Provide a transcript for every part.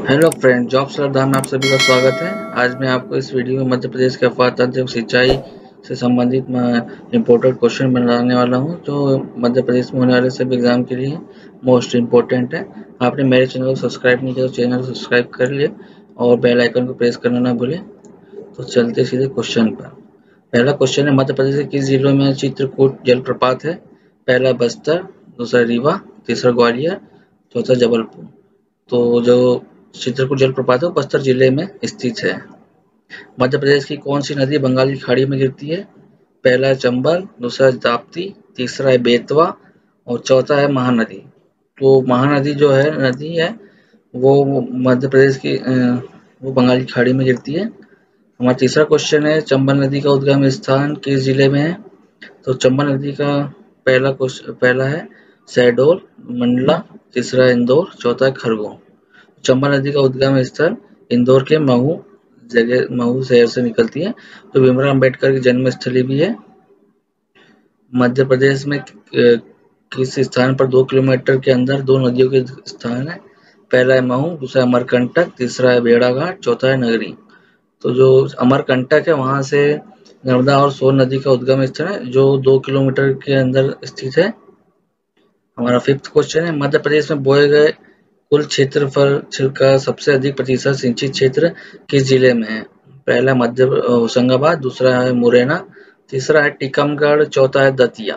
Hello friend, job सलाह में आप सभी का स्वागत है। आज मैं आपको इस वीडियो में मध्य प्रदेश के अफवाह तंत्र एवं सिंचाई से संबंधित इम्पोर्टेंट क्वेश्चन बनाने वाला हूं, जो मध्य प्रदेश में होने वाले सभी एग्जाम के लिए मोस्ट इम्पोर्टेंट है। आपने मेरे चैनल को सब्सक्राइब नहीं किया तो चैनल को सब्सक्राइब कर लिए और बेल आइकन को प्रेस करना ना भूलें। तो चलते सीधे क्वेश्चन पर। पहला क्वेश्चन है, मध्य प्रदेश के किस जिलों में चित्रकूट जलप्रपात है? पहला बस्तर, दूसरा रीवा, तीसरा ग्वालियर, चौथा जबलपुर। तो जो चित्रकूट जलप्रपात है वो बस्तर जिले में स्थित है। मध्य प्रदेश की कौन सी नदी बंगाल की खाड़ी में गिरती है? पहला है चंबल, दूसरा है ताप्ती, तीसरा है बेतवा और चौथा है महानदी। तो महानदी जो है नदी है वो मध्य प्रदेश की वो बंगाल की खाड़ी में गिरती है। हमारा तीसरा क्वेश्चन है, चंबल नदी का उद्गम स्थान किस जिले में है? तो चंबल नदी का पहला है शहडोल, मंडला, तीसरा है इंदौर, चौथा है खरगोन। चंबल नदी का उद्गम स्थल इंदौर के महू शहर से निकलती है, तो भीमराव अंबेडकर की जन्म स्थली भी है। मध्य प्रदेश में किस स्थान पर 2 किलोमीटर के अंदर दो नदियों के स्थान है? पहला है महू, दूसरा है अमरकंटक, तीसरा है भेड़ाघाट, चौथा है नगरी। तो जो अमरकंटक है वहां से नर्मदा और सोन नदी का उद्गम स्थल है, जो 2 किलोमीटर के अंदर स्थित है। हमारा फिफ्थ क्वेश्चन है, मध्य प्रदेश में बोए गए कुल क्षेत्रफल का सबसे अधिक प्रतिशत सिंचित क्षेत्र किस जिले में है? पहला मध्य होशंगाबाद, दूसरा है मुरैना, तीसरा है टीकमगढ़, चौथा है दतिया।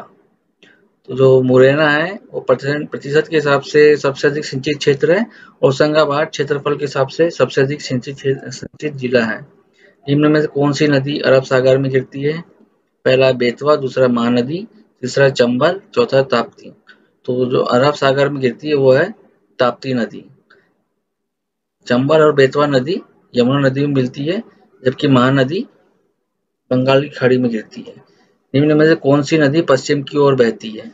तो जो मुरैना है वो प्रतिशत के हिसाब से सबसे अधिक सिंचित क्षेत्र है। होशंगाबाद क्षेत्रफल के हिसाब से सबसे अधिक सिंचित जिला है। निम्न में से कौन सी नदी अरब सागर में गिरती है? पहला बेतवा, दूसरा महानदी, तीसरा चंबल, चौथा ताप्ती। तो जो अरब सागर में गिरती है वो है ताप्ती नदी। चंबल और बेतवा नदी यमुना नदी में मिलती है, जबकि महानदी बंगाल की खाड़ी में गिरती है। निम्न में से कौन सी नदी पश्चिम की ओर बहती है?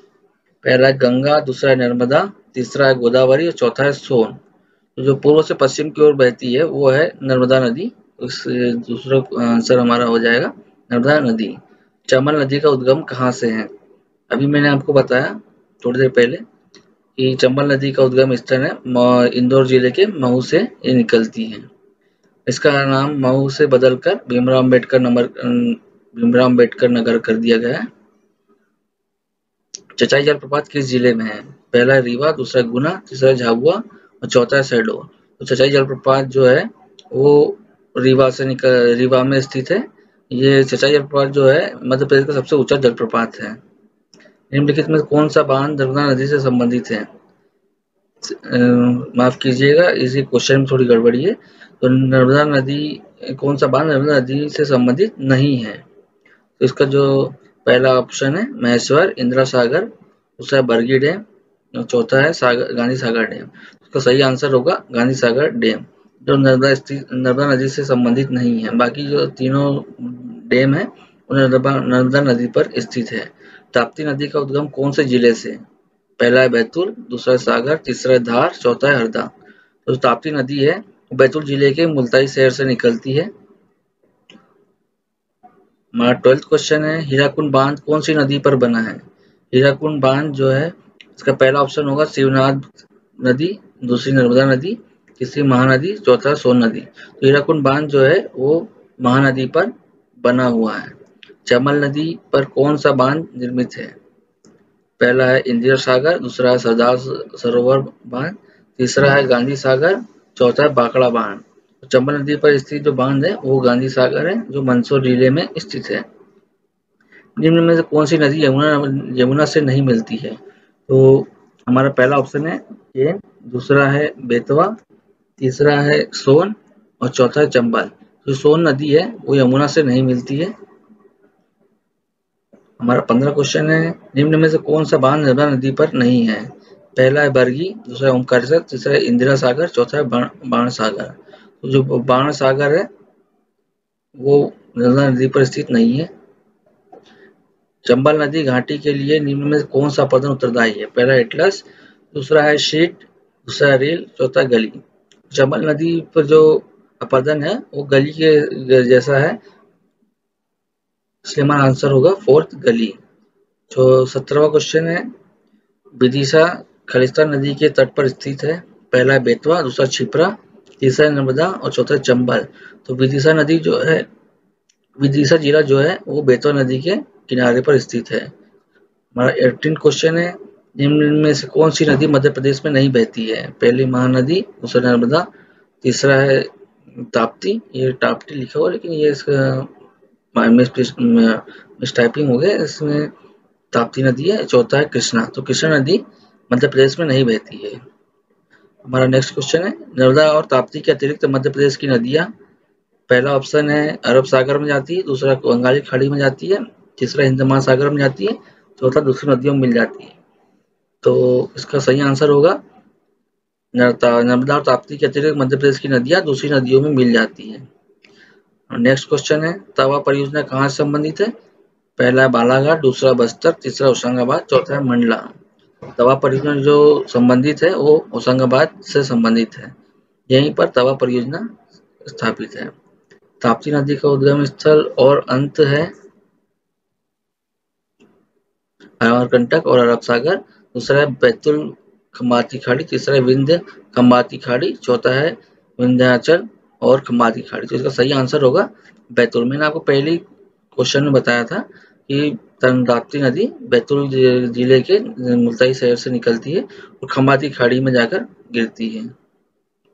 पहला है गंगा, दूसरा है नर्मदा, तीसरा है गोदावरी और चौथा है सोन। तो जो पूर्व से पश्चिम की ओर बहती है वो है नर्मदा नदी। उस दूसरा आंसर हमारा हो जाएगा नर्मदा नदी। चंबल नदी का उद्गम कहाँ से है? अभी मैंने आपको बताया थोड़ी देर पहले कि चंबल नदी का उद्गम स्थल है इंदौर जिले के महू से ये निकलती है। इसका नाम महू से बदलकर भीमराव अम्बेडकर नगर कर दिया गया है। चचाई जलप्रपात किस जिले में है? पहला है रीवा, दूसरा है गुना, तीसरा है झाबुआ और चौथा है शहडोल। तो चचाई जलप्रपात जो है वो रीवा में स्थित है। ये चचाई जलप्रपात जो है मध्य प्रदेश का सबसे ऊंचा जलप्रपात है। निम्नलिखित में कौन सा बांध नर्मदा नदी से संबंधित है? माफ कीजिएगा, इसी क्वेश्चन में थोड़ी गड़बड़ी है। तो नर्मदा नदी कौन सा बांध नर्मदा नदी से संबंधित नहीं है? तो इसका जो पहला ऑप्शन है महेश्वर इंदिरा सागर, दूसरा है बरगी डैम और चौथा है गांधी सागर डैम। इसका सही आंसर होगा गांधी सागर डैम, जो नर्मदा नदी से संबंधित नहीं है। बाकी जो तीनों डैम है वो नर्मदा नदी पर स्थित है। ताप्ती नदी का उद्गम कौन से जिले से? पहला है बैतूल, दूसरा है सागर, तीसरा है धार, चौथा है हरदा। तो जो ताप्ती नदी है वो बैतूल जिले के मुल्ताई शहर से निकलती है। हमारा 12th क्वेश्चन है, हीराकुंड बांध कौन सी नदी पर बना है? हीराकुंड बांध जो है इसका पहला ऑप्शन होगा शिवनाथ नदी, दूसरी नर्मदा नदी, तीसरी महानदी, चौथा सोन नदी। तो हीराकुंड बांध जो है वो महानदी पर बना हुआ है। चमल नदी पर कौन सा बांध निर्मित है? पहला है इंदिरा सागर, दूसरा है सरदार सरोवर बांध, तीसरा है गांधी सागर, चौथा है बाकड़ा बांध। चंबल नदी पर स्थित जो बांध है वो गांधी सागर है, जो मंदसौर जिले में स्थित है। निम्न में से कौन सी नदी यमुना से नहीं मिलती है? तो हमारा पहला ऑप्शन है केन, दूसरा है बेतवा, तीसरा है सोन और चौथा है चंबल। जो सोन नदी है वो यमुना से नहीं मिलती है। हमारा 15 क्वेश्चन है, निम्न में से कौन सा बांध नर्मदा नदी पर नहीं है? पहला है बरगी, दूसरा है ओमकारेश्वर, तीसरा है इंदिरा सागर, चौथा है बाण सागर। तो जो बाण सागर है वो नर्मदा नदी पर स्थित नहीं है। चंबल नदी घाटी के लिए निम्न में कौन सा अपरदन उत्तरदायी है? पहला एटलस, दूसरा है शीट, दूसरा है रेल, चौथा गली। चंबल नदी पर जो अपरदन है वो गली के जैसा है, इसलिए हमारा आंसर होगा 4th गली। जो 17वां क्वेश्चन है, विदिशा खलिस्तान नदी के तट पर स्थित है। पहला है बेतवा, दूसरा छिपरा, तीसरा है नर्मदा और चौथा है चंबल। तो विदिशा नदी जो है, विदिशा जिला जो है वो बेतवा नदी के किनारे पर स्थित है। हमारा 18 क्वेश्चन है, निम्न में से कौन सी नदी मध्य प्रदेश में नहीं बहती है? पहली महानदी, दूसरा नर्मदा, तीसरा है ताप्ती। ये ताप्ती लिखा हुआ लेकिन ये इसका मिस टाइपिंग हो गया, इसमें ताप्ती नदी है। चौथा है कृष्णा। तो कृष्णा नदी मध्य प्रदेश में नहीं बहती है। हमारा नेक्स्ट क्वेश्चन है, नर्मदा और ताप्ती के अतिरिक्त मध्य प्रदेश की नदियां। पहला ऑप्शन है अरब सागर में जाती है, दूसरा बंगाली खाड़ी में जाती है, तीसरा हिंद महासागर में जाती है, चौथा दूसरी नदियों में मिल जाती है। तो इसका सही आंसर होगा नर्मदा और ताप्ती के अतिरिक्त मध्य प्रदेश की नदियां दूसरी नदियों में मिल जाती है। नेक्स्ट क्वेश्चन है, तवा परियोजना कहाँ से संबंधित है? पहला है बालाघाट, दूसरा बस्तर, तीसरा होशंगाबाद, चौथा है मंडला। तवा परियोजना जो संबंधित है वो होशंगाबाद से संबंधित है। यहीं पर तवा परियोजना स्थापित है। ताप्ती नदी का उद्गम स्थल और अंत है अमरकंटक और अरब सागर। दूसरा है बैतुल खंबाती खाड़ी, तीसरा है विंध्य खंबाती खाड़ी, चौथा है विंध्याचल और खंबाती खाड़ी। तो इसका सही आंसर होगा बैतुल। मैंने आपको पहली क्वेश्चन में बताया था कि ताप्ती नदी बैतुल जिले के मुल्ताई शहर से निकलती है और खंबाती खाड़ी में जाकर गिरती है।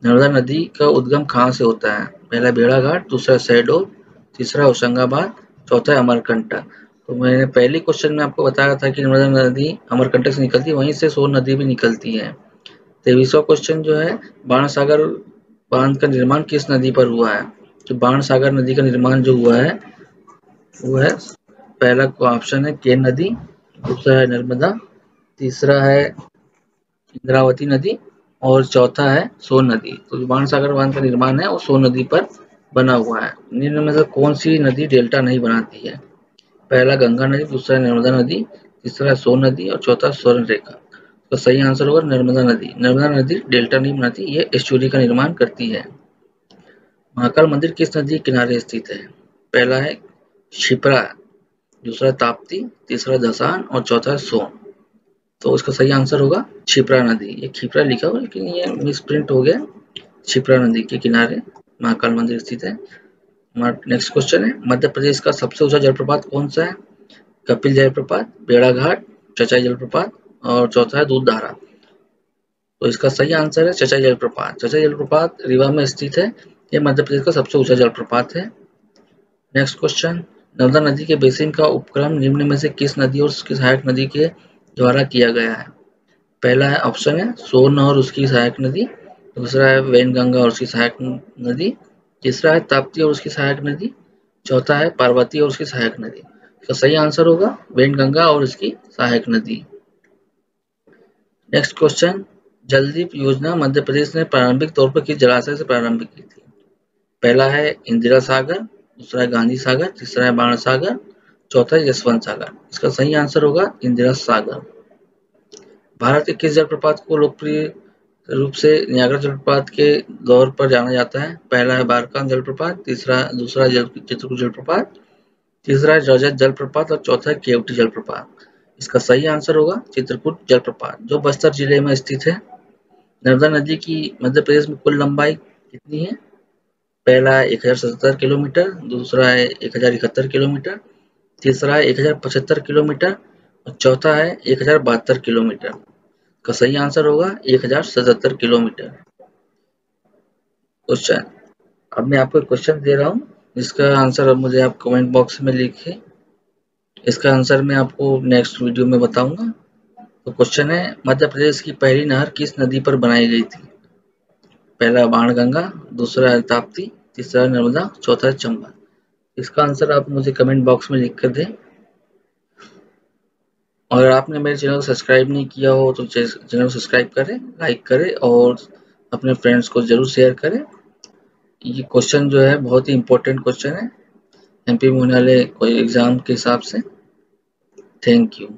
नर्मदा नदी का उद्गम कहाँ से होता है? पहला भेड़ाघाट, दूसरा शहडोल, तीसरा होशंगाबाद, चौथा है अमरकंटक। तो मैंने पहले क्वेश्चन में आपको बताया था कि नर्मदा नदी अमरकंटक से निकलती है, वहीं से सोन नदी भी निकलती है। 23वां क्वेश्चन जो है, बाणसागर बांध का निर्माण किस नदी पर हुआ है? तो बाणसागर नदी का निर्माण जो हुआ है वो है, पहला ऑप्शन है केन नदी, दूसरा है नर्मदा, तीसरा है इंद्रावती नदी और चौथा है सोन नदी। तो जो बाणसागर बांध का निर्माण है वो सोन नदी पर बना हुआ है। निम्न में से कौन सी नदी डेल्टा नहीं बनाती है? पहला गंगा नदी, दूसरा नर्मदा नदी, तीसरा सोन नदी और चौथा स्वर्ण रेखा। तो सही आंसर होगा नर्मदा नदी। नर्मदा नदी डेल्टा नहीं बनाती, ये एस्चुरी का निर्माण करती है। महाकाल मंदिर किस नदी के किनारे स्थित है? पहला है क्षिप्रा, दूसरा ताप्ती, तीसरा धसान और चौथा सोन। तो इसका सही आंसर होगा क्षिप्रा नदी। ये क्षिप्रा लिखा हुआ लेकिन ये मिस प्रिंट हो गया। क्षिप्रा नदी के किनारे महाकाल मंदिर स्थित है। हमारा नेक्स्ट क्वेश्चन है, मध्य प्रदेश का सबसे ऊंचा जलप्रपात कौन सा है? कपिल जलप्रपात, भेड़ाघाट, चचाई जलप्रपात और चौथा है दूधधारा। तो इसका सही आंसर है चचाई जलप्रपात। चचाई जलप्रपात रीवा में स्थित है। ये मध्य प्रदेश का सबसे ऊंचा जलप्रपात है। नेक्स्ट क्वेश्चन, नर्मदा नदी के बेसिन का उपक्रम निम्न में से किस नदी और उसकी सहायक नदी के द्वारा किया गया है? पहला है ऑप्शन है सोन और उसकी सहायक नदी, दूसरा है वैनगंगा और उसकी सहायक नदी, तीसरा है ताप्ती और उसकी सहायक नदी, चौथा है पार्वती और उसकी सहायक नदी। इसका सही आंसर होगा वैनगंगा और उसकी सहायक नदी। नेक्स्ट क्वेश्चन, जलदीप योजना मध्य प्रदेश ने प्रारंभिक तौर पर किस जलाशय से प्रारंभ की थी? पहला है इंदिरा सागर, दूसरा है गांधी सागर, तीसरा है बाण सागर, चौथा है यशवंत सागर। इसका सही आंसर होगा इंदिरा सागर। भारत के किस जलप्रपात को लोकप्रिय रूप से नियाग्रा जलप्रपात के दौर पर जाना जाता है? पहला है बारकान जलप्रपात, दूसरा चित्रकूट जलप्रपात, तीसरा है रजत जलप्रपात और चौथा है केवटी जलप्रपात। इसका सही आंसर होगा चित्रकूट जलप्रपात, जो बस्तर जिले में स्थित है। नर्मदा नदी की मध्य प्रदेश में कुल लंबाई कितनी है? पहला है 1077 किलोमीटर, दूसरा है 1071 किलोमीटर, तीसरा है 1075 किलोमीटर और चौथा है 1072 किलोमीटर। का सही आंसर होगा 1077 किलोमीटर। क्वेश्चन, अब मैं आपको एक क्वेश्चन दे रहा हूँ जिसका आंसर अब मुझे आप कमेंट बॉक्स में लिखिए। इसका आंसर मैं आपको नेक्स्ट वीडियो में बताऊंगा। तो क्वेश्चन है, मध्य प्रदेश की पहली नहर किस नदी पर बनाई गई थी? पहला बाणगंगा, दूसरा है ताप्ती, तीसरा नर्मदा, चौथा है चंबल। इसका आंसर आप मुझे कमेंट बॉक्स में लिख कर दें। और आपने मेरे चैनल को सब्सक्राइब नहीं किया हो तो चैनल को सब्सक्राइब करें, लाइक करें और अपने फ्रेंड्स को जरूर शेयर करें। ये क्वेश्चन जो है बहुत ही इम्पोर्टेंट क्वेश्चन है एमपी में होने वाले कोई एग्जाम के हिसाब से। Thank you.